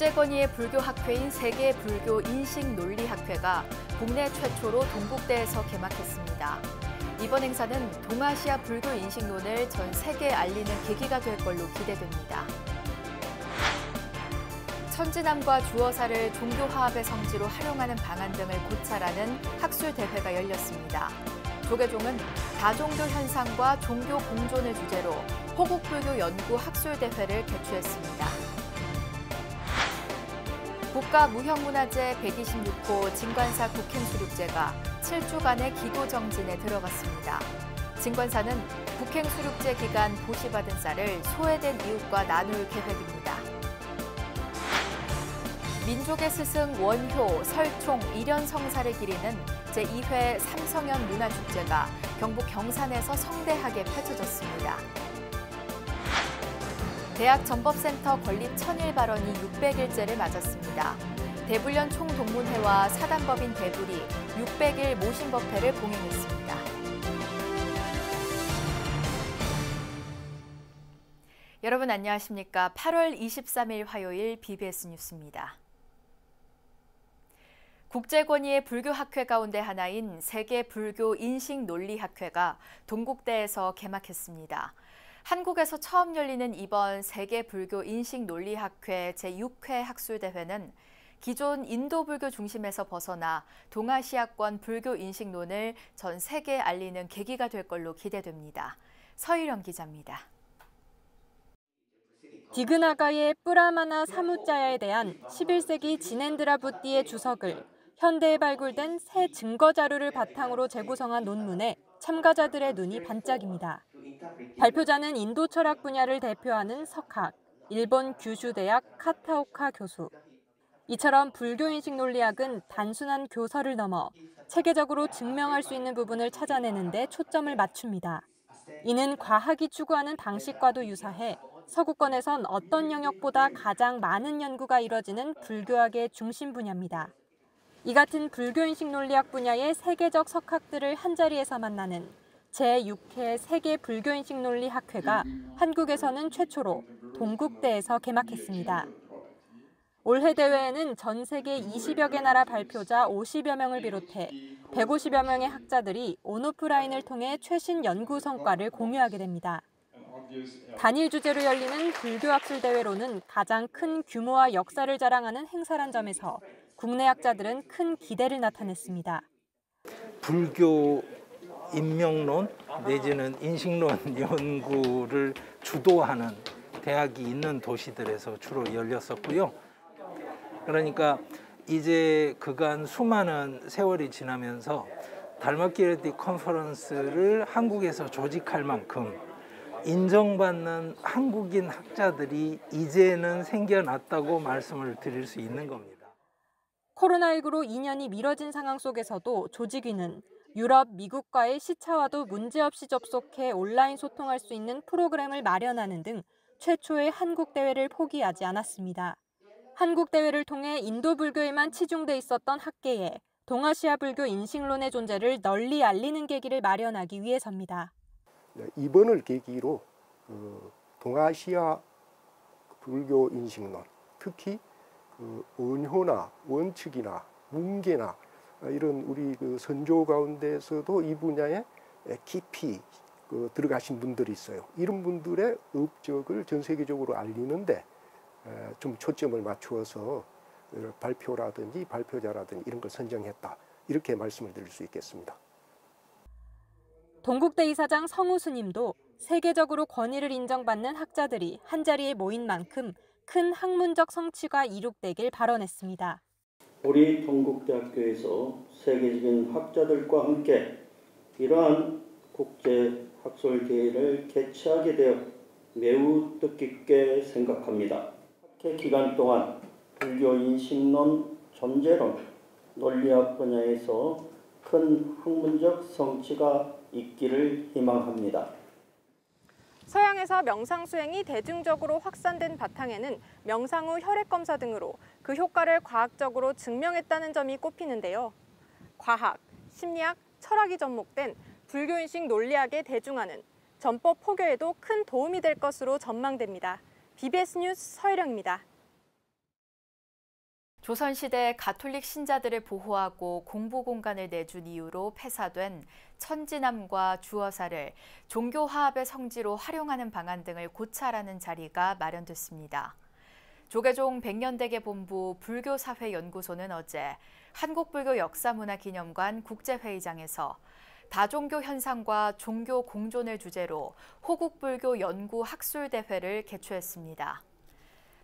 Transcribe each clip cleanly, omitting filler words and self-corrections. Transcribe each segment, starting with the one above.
국제권위의 불교학회인 세계불교인식논리학회가 국내 최초로 동국대에서 개막했습니다. 이번 행사는 동아시아 불교인식론을 전 세계에 알리는 계기가 될 걸로 기대됩니다. 천지남과 주어사를 종교화합의 성지로 활용하는 방안 등을 고찰하는 학술대회가 열렸습니다. 조계종은 다종교 현상과 종교 공존을 주제로 호국불교 연구 학술대회를 개최했습니다. 국가무형문화재 126호 진관사 국행수륙제가 7주간의 기도정진에 들어갔습니다. 진관사는 국행수륙제 기간 보시받은 쌀을 소외된 이웃과 나눌 계획입니다. 민족의 스승 원효, 설총, 일연성사를 기리는 제2회 삼성연 문화축제가 경북 경산에서 성대하게 펼쳐졌습니다. 대학 전법센터 건립 1000일 발언이 600일째를 맞았습니다. 대불련 총동문회와 사단법인 대불이 600일 모신법회를 봉행했습니다. 여러분 안녕하십니까? 8월 23일 화요일 BBS 뉴스입니다. 국제권위의 불교학회 가운데 하나인 세계불교인식논리학회가 동국대에서 개막했습니다. 한국에서 처음 열리는 이번 세계불교인식논리학회 제6회 학술대회는 기존 인도불교 중심에서 벗어나 동아시아권 불교인식론을 전 세계에 알리는 계기가 될 걸로 기대됩니다. 서희령 기자입니다. 디그나가의 뿌라마나 사무짜야에 대한 11세기 지넨드라 붓디의 주석을 현대에 발굴된 새 증거 자료를 바탕으로 재구성한 논문에 참가자들의 눈이 반짝입니다. 발표자는 인도 철학 분야를 대표하는 석학, 일본 규슈대학 카타오카 교수. 이처럼 불교인식 논리학은 단순한 교설을 넘어 체계적으로 증명할 수 있는 부분을 찾아내는 데 초점을 맞춥니다. 이는 과학이 추구하는 방식과도 유사해 서구권에선 어떤 영역보다 가장 많은 연구가 이뤄지는 불교학의 중심 분야입니다. 이 같은 불교인식 논리학 분야의 세계적 석학들을 한자리에서 만나는 제6회 세계불교인식논리학회가 한국에서는 최초로 동국대에서 개막했습니다. 올해 대회에는 전 세계 20여 개 나라 발표자 50여 명을 비롯해 150여 명의 학자들이 온오프라인을 통해 최신 연구 성과를 공유하게 됩니다. 단일 주제로 열리는 불교학술대회로는 가장 큰 규모와 역사를 자랑하는 행사란 점에서 국내 학자들은 큰 기대를 나타냈습니다. 불교 인명론 내지는 인식론 연구를 주도하는 대학이 있는 도시들에서 주로 열렸었고요. 그러니까 이제 그간 수많은 세월이 지나면서 달마키레티 컨퍼런스를 한국에서 조직할 만큼 인정받는 한국인 학자들이 이제는 생겨났다고 말씀을 드릴 수 있는 겁니다. 코로나19로 2년이 미뤄진 상황 속에서도 조직위는 유럽, 미국과의 시차와도 문제없이 접속해 온라인 소통할 수 있는 프로그램을 마련하는 등 최초의 한국 대회를 포기하지 않았습니다. 한국 대회를 통해 인도 불교에만 치중돼 있었던 학계에 동아시아 불교 인식론의 존재를 널리 알리는 계기를 마련하기 위해서입니다. 이번을 계기로 동아시아 불교 인식론, 특히 원효나 원칙이나 문계나 이런 우리 선조 가운데서도 이 분야에 깊이 들어가신 분들이 있어요. 이런 분들의 업적을 전 세계적으로 알리는데 좀 초점을 맞추어서 발표라든지 발표자라든지 이런 걸 선정했다. 이렇게 말씀을 드릴 수 있겠습니다. 동국대 이사장 성우 스님도 세계적으로 권위를 인정받는 학자들이 한자리에 모인 만큼 큰 학문적 성취가 이룩되길 발언했습니다. 우리 동국대학교에서 세계적인 학자들과 함께 이러한 국제 학술 대회를 개최하게 되어 매우 뜻깊게 생각합니다. 학회 기간 동안 불교 인식론, 존재론, 논리학 분야에서 큰 학문적 성취가 있기를 희망합니다. 서양에서 명상 수행이 대중적으로 확산된 바탕에는 명상 후 혈액 검사 등으로 그 효과를 과학적으로 증명했다는 점이 꼽히는데요. 과학, 심리학, 철학이 접목된 불교인식 논리학의 대중화는 전법 포교에도 큰 도움이 될 것으로 전망됩니다. BBS 뉴스 서혜령입니다. 조선시대 가톨릭 신자들을 보호하고 공부 공간을 내준 이유로 폐사된 천지남과 주어사를 종교 화합의 성지로 활용하는 방안 등을 고찰하는 자리가 마련됐습니다. 조계종 백년대계 본부 불교사회연구소는 어제 한국불교역사문화기념관 국제회의장에서 다종교 현상과 종교 공존을 주제로 호국불교 연구 학술대회를 개최했습니다.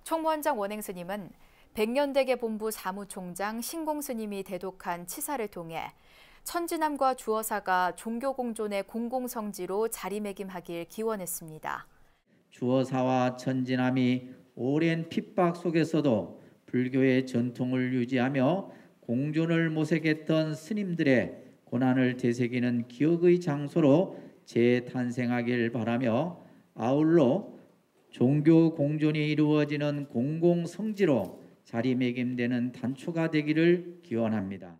총무원장 원행스님은 백년대계 본부 사무총장 신공스님이 대독한 치사를 통해 천지남과 주어사가 종교 공존의 공공성지로 자리매김하길 기원했습니다. 주어사와 천지남이 오랜 핍박 속에서도 불교의 전통을 유지하며 공존을 모색했던 스님들의 고난을 되새기는 기억의 장소로 재탄생하길 바라며 아울러 종교 공존이 이루어지는 공공성지로 자리매김되는 단초가 되기를 기원합니다.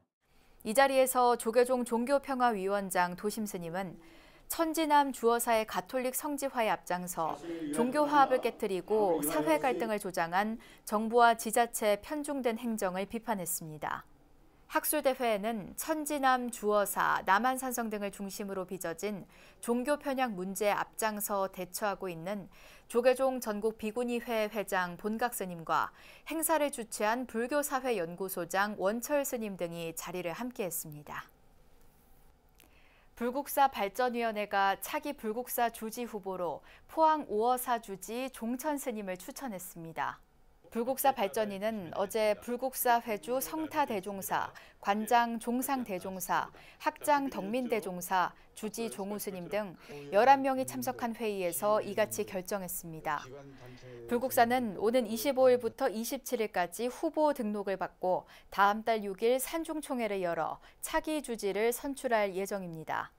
이 자리에서 조계종 종교평화위원장 도심스님은 천지남 주어사의 가톨릭 성지화에 앞장서 종교 화합을 깨뜨리고 사회 갈등을 조장한 정부와 지자체의 편중된 행정을 비판했습니다. 학술대회에는 천지남, 주어사, 남한산성 등을 중심으로 빚어진 종교 편향 문제에 앞장서 대처하고 있는 조계종 전국 비구니회 회장 본각스님과 행사를 주최한 불교사회연구소장 원철 스님 등이 자리를 함께했습니다. 불국사 발전위원회가 차기 불국사 주지 후보로 포항 오어사 주지 종천 스님을 추천했습니다. 불국사 발전위는 어제 불국사 회주 성타대종사, 관장 종상대종사, 학장 덕민대종사, 주지 종우스님 등 11명이 참석한 회의에서 이같이 결정했습니다. 불국사는 오는 25일부터 27일까지 후보 등록을 받고 다음 달 6일 산중총회를 열어 차기 주지를 선출할 예정입니다.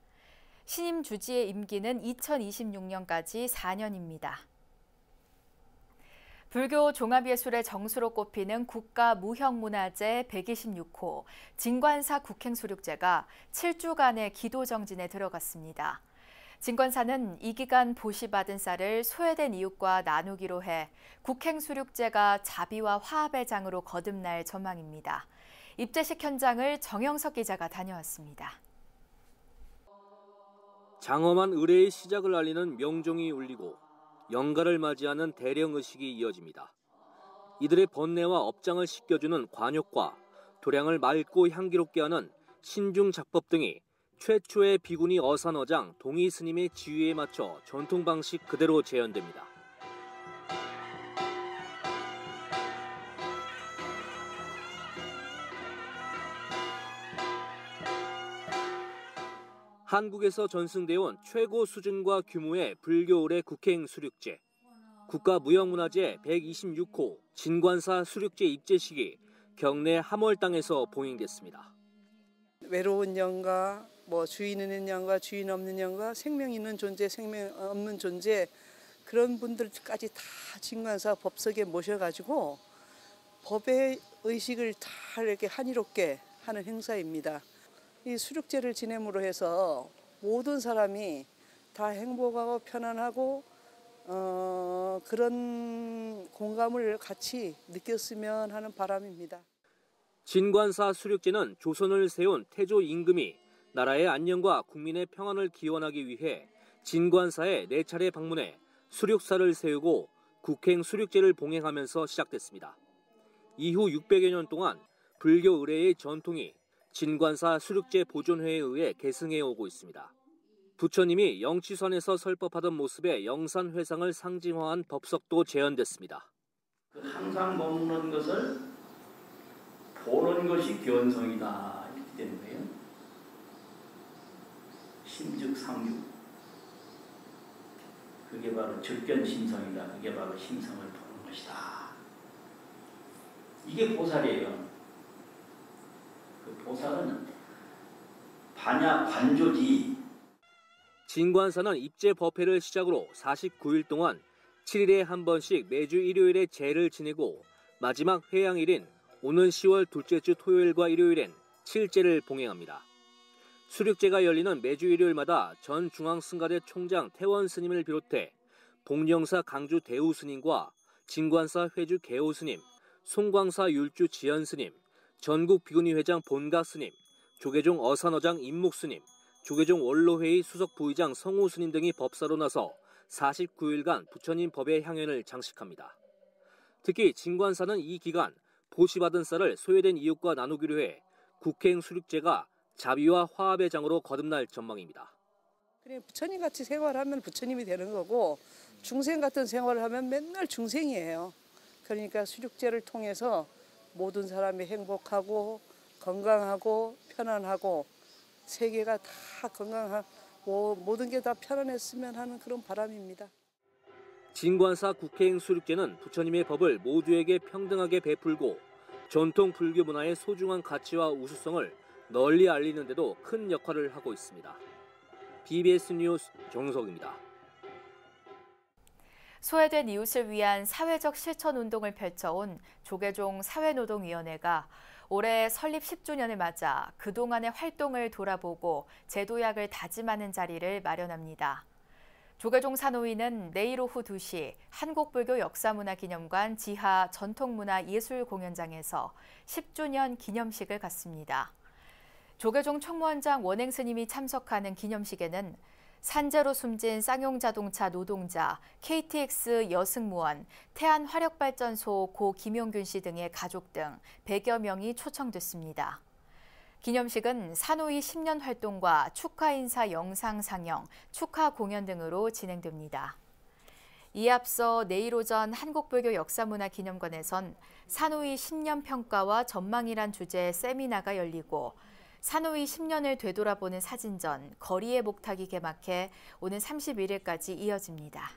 신임 주지의 임기는 2026년까지 4년입니다. 불교 종합예술의 정수로 꼽히는 국가무형문화재 126호 진관사 국행수륙제가 7주간의 기도정진에 들어갔습니다. 진관사는 이 기간 보시받은 쌀을 소외된 이웃과 나누기로 해 국행수륙제가 자비와 화합의 장으로 거듭날 전망입니다. 입제식 현장을 정영석 기자가 다녀왔습니다. 장엄한 의례의 시작을 알리는 명종이 울리고 영가를 맞이하는 대령의식이 이어집니다. 이들의 번뇌와 업장을 씻겨주는 관욕과 도량을 맑고 향기롭게 하는 신중작법 등이 최초의 비구니 어산어장 동의 스님의 지휘에 맞춰 전통 방식 그대로 재현됩니다. 한국에서 전승되어 온 최고 수준과 규모의 불교 의례 국행 수륙제, 국가무형문화재 126호 진관사 수륙제 입제식이 경내 함월당에서 봉행됐습니다. 외로운 영가, 주인 있는 영가, 주인 없는 영가, 생명 있는 존재, 생명 없는 존재 그런 분들까지 다 진관사 법석에 모셔가지고 법의 의식을 다 이렇게 한이롭게 하는 행사입니다. 이 수륙제를 지냄으로 해서 모든 사람이 다 행복하고 편안하고 그런 공감을 같이 느꼈으면 하는 바람입니다. 진관사 수륙제는 조선을 세운 태조 임금이 나라의 안녕과 국민의 평안을 기원하기 위해 진관사에 4차례 방문해 수륙사를 세우고 국행 수륙제를 봉행하면서 시작됐습니다. 이후 600여 년 동안 불교 의례의 전통이 진관사 수륙제 보존회에 의해 계승해 오고 있습니다. 부처님이 영취선에서 설법하던 모습의 영산회상을 상징화한 법석도 재현됐습니다. 항상 먹는 것을 보는 것이 견성이다 이렇게 되는 거예요. 심즉상육. 그게 바로 즉견심성이다. 그게 바로 심성을 보는 것이다. 이게 보살이에요. 그 보살은 반야 관조지. 진관사는 입제 법회를 시작으로 49일 동안 7일에 한 번씩 매주 일요일에 제를 지내고 마지막 회양일인 오는 10월 둘째 주 토요일과 일요일엔 7제를 봉행합니다. 수륙제가 열리는 매주 일요일마다 전 중앙승가대 총장 태원 스님을 비롯해 복령사 강주 대우 스님과 진관사 회주 개호 스님, 송광사 율주 지연스님, 전국 비구니 회장 본가 스님, 조계종 어산어장 임목 스님, 조계종 원로회의 수석 부의장 성우 스님 등이 법사로 나서 49일간 부처님 법의 향연을 장식합니다. 특히 진관사는 이 기간 보시받은 쌀을 소외된 이웃과 나누기로 해 국행 수륙제가 자비와 화합의 장으로 거듭날 전망입니다. 그래, 부처님 같이 생활하면 부처님이 되는 거고 중생 같은 생활을 하면 맨날 중생이에요. 그러니까 수륙제를 통해서 모든 사람이 행복하고 건강하고 편안하고 세계가 다 건강하고 모든 게 다 편안했으면 하는 그런 바람입니다. 진관사 국행 수륙제는 부처님의 법을 모두에게 평등하게 베풀고 전통 불교 문화의 소중한 가치와 우수성을 널리 알리는 데도 큰 역할을 하고 있습니다. BBS 뉴스 정석입니다. 소외된 이웃을 위한 사회적 실천 운동을 펼쳐온 조계종 사회노동위원회가 올해 설립 10주년을 맞아 그동안의 활동을 돌아보고 제도약을 다짐하는 자리를 마련합니다. 조계종 사노위는 내일 오후 2시 한국불교 역사문화기념관 지하 전통문화예술공연장에서 10주년 기념식을 갖습니다. 조계종 총무원장 원행 스님이 참석하는 기념식에는 산재로 숨진 쌍용자동차 노동자, KTX 여승무원, 태안화력발전소 고 김용균 씨 등의 가족 등 100여 명이 초청됐습니다. 기념식은 사노위 10년 활동과 축하 인사 영상 상영, 축하 공연 등으로 진행됩니다. 이에 앞서 내일 오전 한국불교 역사문화기념관에선 사노위 10년 평가와 전망이란 주제의 세미나가 열리고 사노위 10년을 되돌아보는 사진전 거리의 목탁이 개막해 오는 31일까지 이어집니다.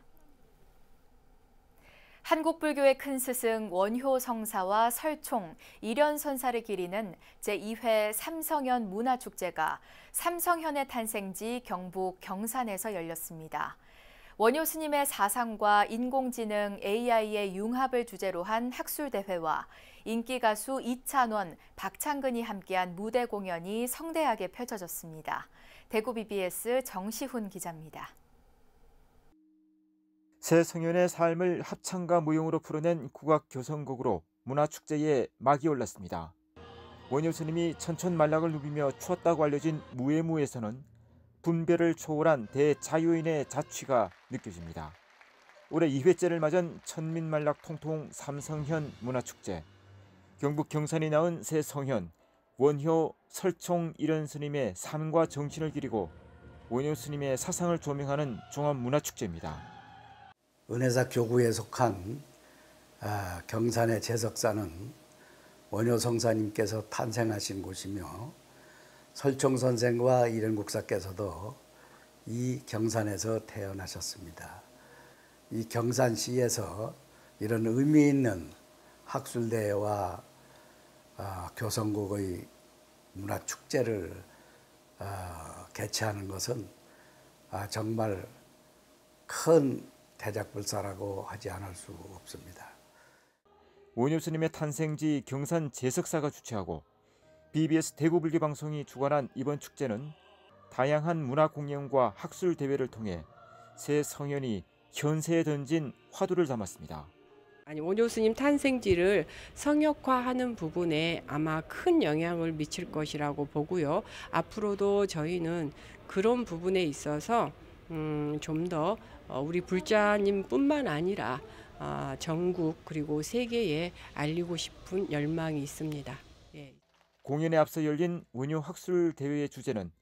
한국불교의 큰 스승 원효 성사와 설총, 일현선사를 기리는 제2회 삼성현 문화축제가 삼성현의 탄생지 경북 경산에서 열렸습니다. 원효 스님의 사상과 인공지능 AI의 융합을 주제로 한 학술대회와 인기 가수 이찬원, 박창근이 함께한 무대 공연이 성대하게 펼쳐졌습니다. 대구 BBS 정시훈 기자입니다. 새 성현의 삶을 합창과 무용으로 풀어낸 국악교성곡으로 문화축제에 막이 올랐습니다. 원효 스님이 천천만락을 누비며 추었다고 알려진 무예무에서는 분별을 초월한 대자유인의 자취가 느껴집니다. 올해 2회째를 맞은 천민만락 통통 삼성현 문화축제. 경북 경산이 낳은 새 성현, 원효, 설총, 일현 스님의 삶과 정신을 기리고 원효 스님의 사상을 조명하는 종합문화축제입니다. 은혜사 교구에 속한 경산의 제석사는 원효 성사님께서 탄생하신 곳이며 설총 선생과 일현 국사께서도 이 경산에서 태어나셨습니다. 이 경산시에서 이런 의미 있는 학술대회와 교성국의 문화축제를 개최하는 것은 정말 큰 대작불사라고 하지 않을 수 없습니다. 원효 스님의 탄생지 경산 제석사가 주최하고 BBS 대구불교방송이 주관한 이번 축제는 다양한 문화 공연과 학술 대회를 통해 새 성현이 현세에 던진 화두를 담았습니다. 원효 스님 탄생지를 성역화하는 부분에 아마 큰 영향을 미칠 것이라고 보고요. 앞으로도 저희는 그런 부분에 있어서 좀 더 우리 불자님뿐만 아니라 전국 그리고 세계에 알리고 싶은 열망이 있습니다. 예. 공연에 앞서 열린 원효 학술 대회의 주제는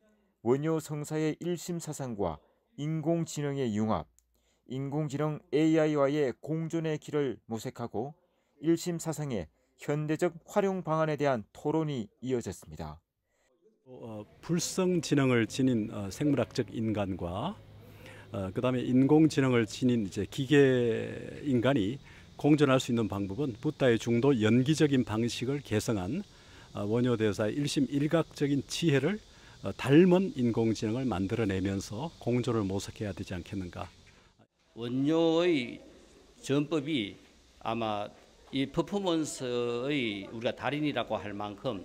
원효 성사의 일심 사상과 인공지능의 융합, 인공지능 AI와의 공존의 길을 모색하고 일심 사상의 현대적 활용 방안에 대한 토론이 이어졌습니다. 불성지능을 지닌 생물학적 인간과 그다음에 인공지능을 지닌 이제 기계 인간이 공존할 수 있는 방법은 붓다의 중도 연기적인 방식을 개성한 원효 대사의 일심일각적인 지혜를 닮은 인공지능을 만들어내면서 공존을 모색해야 되지 않겠는가. 원효의 전법이 아마 이 퍼포먼스의 우리가 달인이라고 할 만큼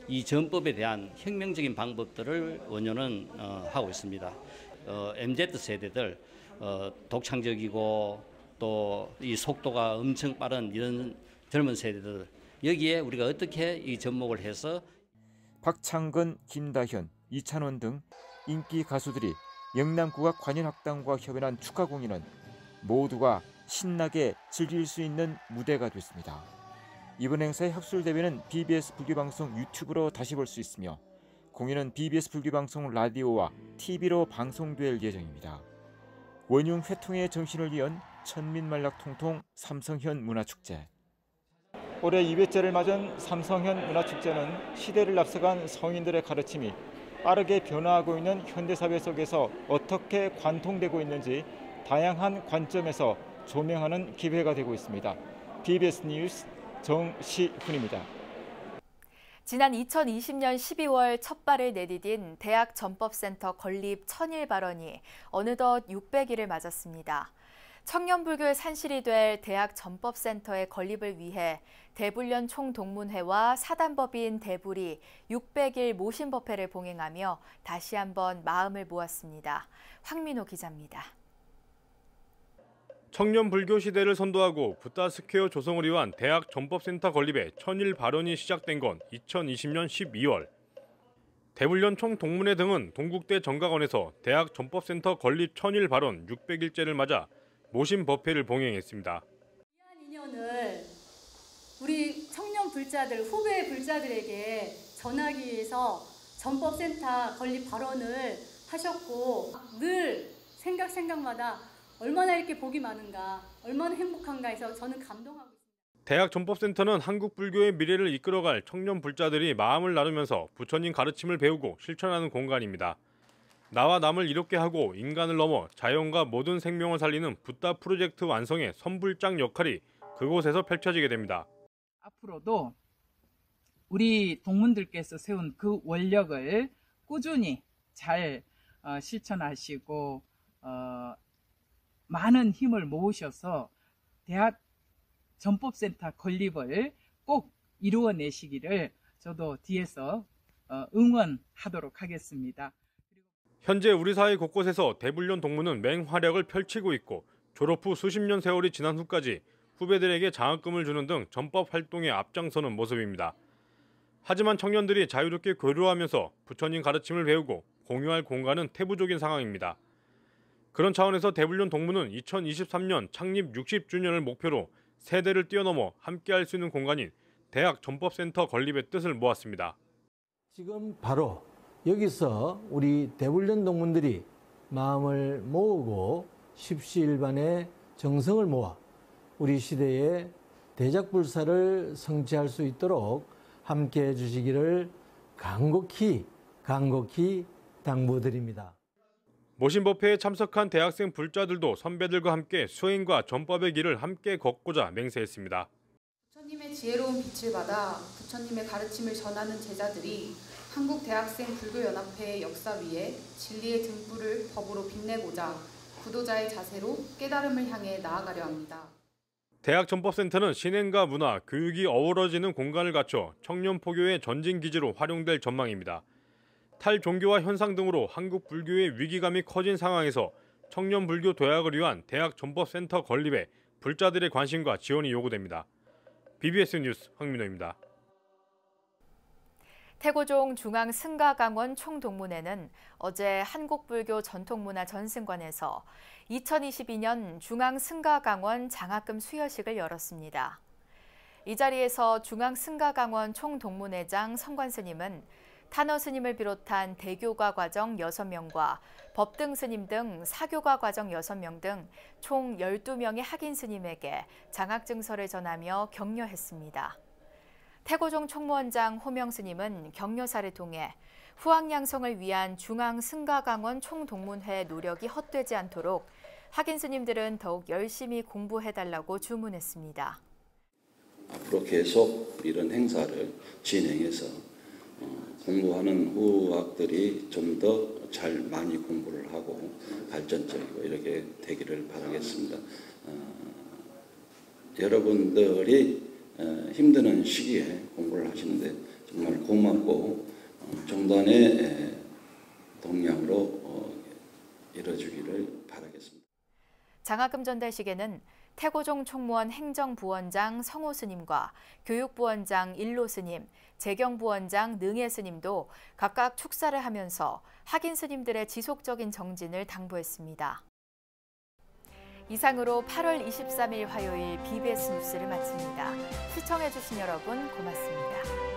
이 전법에 대한 혁명적인 방법들을 원효는 하고 있습니다. MZ 세대들 독창적이고 또 이 속도가 엄청 빠른 이런 젊은 세대들 여기에 우리가 어떻게 이 접목을 해서 박창근, 김다현, 이찬원 등 인기 가수들이 영남국악관현악단과 협연한 축하 공연은 모두가 신나게 즐길 수 있는 무대가 됐습니다. 이번 행사의 합술대회는 BBS 불교방송 유튜브로 다시 볼 수 있으며 공연은 BBS 불교방송 라디오와 TV로 방송될 예정입니다. 원흉 회통의 정신을 이은 천민만락통통 삼성현 문화축제. 올해 200제를 맞은 삼성현 문화축제는 시대를 앞서간 성인들의 가르침이 빠르게 변화하고 있는 현대사회 속에서 어떻게 관통되고 있는지 다양한 관점에서 조명하는 기회가 되고 있습니다. BBS 뉴스 정시훈입니다. 지난 2020년 12월 첫 발을 내디딘 대학 전법센터 건립 1000일 발언이 어느덧 600일을 맞았습니다. 청년불교의 산실이 될 대학 전법센터의 건립을 위해 대불련 총동문회와 사단법인 대불이 600일 모심법회를 봉행하며 다시 한번 마음을 모았습니다. 황민호 기자입니다. 청년 불교 시대를 선도하고 붓다 스퀘어 조성을 위한 대학 전법센터 건립의 1000일 발언이 시작된 건 2020년 12월. 대불련 총동문회 등은 동국대 정각원에서 대학 전법센터 건립 1000일 발언 600일째를 맞아 모심 법회를 봉행했습니다. 귀한 인연을 우리 청년 불자들, 후배 불자들에게 전하기 위해서 전법센터 건립 발언을 하셨고 늘 생각마다 얼마나 이렇게 복이 많은가, 얼마나 행복한가 해서 저는 감동하고 있습니다. 대학 전법센터는 한국 불교의 미래를 이끌어갈 청년 불자들이 마음을 나누면서 부처님 가르침을 배우고 실천하는 공간입니다. 나와 남을 이롭게 하고 인간을 넘어 자연과 모든 생명을 살리는 붓다 프로젝트 완성의 선불장 역할이 그곳에서 펼쳐지게 됩니다. 앞으로도 우리 동문들께서 세운 그 원력을 꾸준히 잘 실천하시고 많은 힘을 모으셔서 대학 전법센터 건립을 꼭 이루어내시기를 저도 뒤에서 응원하도록 하겠습니다. 현재 우리 사회 곳곳에서 대불련 동문은 맹활약을 펼치고 있고 졸업 후 수십 년 세월이 지난 후까지 후배들에게 장학금을 주는 등 전법 활동에 앞장서는 모습입니다. 하지만 청년들이 자유롭게 교류하면서 부처님 가르침을 배우고 공유할 공간은 태부적인 상황입니다. 그런 차원에서 대불련 동문은 2023년 창립 60주년을 목표로 세대를 뛰어넘어 함께할 수 있는 공간인 대학 전법센터 건립의 뜻을 모았습니다. 지금 바로 여기서 우리 대불련 동문들이 마음을 모으고 십시일반의 정성을 모아 우리 시대의 대작불사를 성취할 수 있도록 함께해 주시기를 간곡히 당부드립니다. 모심법회에 참석한 대학생 불자들도 선배들과 함께 수행과 전법의 길을 함께 걷고자 맹세했습니다. 부처님의 지혜로운 빛을 받아 부처님의 가르침을 전하는 제자들이 한국대학생불교연합회의 역사 위에 진리의 등불을 법으로 빛내고자 구도자의 자세로 깨달음을 향해 나아가려 합니다. 대학 전법센터는 신행과 문화, 교육이 어우러지는 공간을 갖춰 청년 포교의 전진기지로 활용될 전망입니다. 탈종교화 현상 등으로 한국 불교의 위기감이 커진 상황에서 청년 불교 도약을 위한 대학 전법센터 건립에 불자들의 관심과 지원이 요구됩니다. BBS 뉴스 황민호입니다. 태고종 중앙승가강원 총동문회는 어제 한국불교 전통문화 전승관에서 2022년 중앙승가강원 장학금 수여식을 열었습니다. 이 자리에서 중앙승가강원 총동문회장 성관스님은 탄어 스님을 비롯한 대교가 과정 6명과 법등 스님 등 사교가 과정 6명 등 총 12명의 학인 스님에게 장학증서를 전하며 격려했습니다. 태고종 총무원장 호명 스님은 격려사를 통해 후학양성을 위한 중앙승가강원 총동문회 노력이 헛되지 않도록 학인 스님들은 더욱 열심히 공부해달라고 주문했습니다. 앞으로 계속 이런 행사를 진행해서 공부하는 후학들이 좀 더 잘 많이 공부를 하고 발전적이고 이렇게 되기를 바라겠습니다. 여러분들이 힘드는 시기에 공부를 하시는데 정말 고맙고 정단의 동향으로 이뤄주기를 바라겠습니다. 장학금 전달식에는 태고종 총무원 행정부원장 성호 스님과 교육부원장 일로 스님, 재경부원장 능혜 스님도 각각 축사를 하면서 학인 스님들의 지속적인 정진을 당부했습니다. 이상으로 8월 23일 화요일 BBS 뉴스를 마칩니다. 시청해주신 여러분 고맙습니다.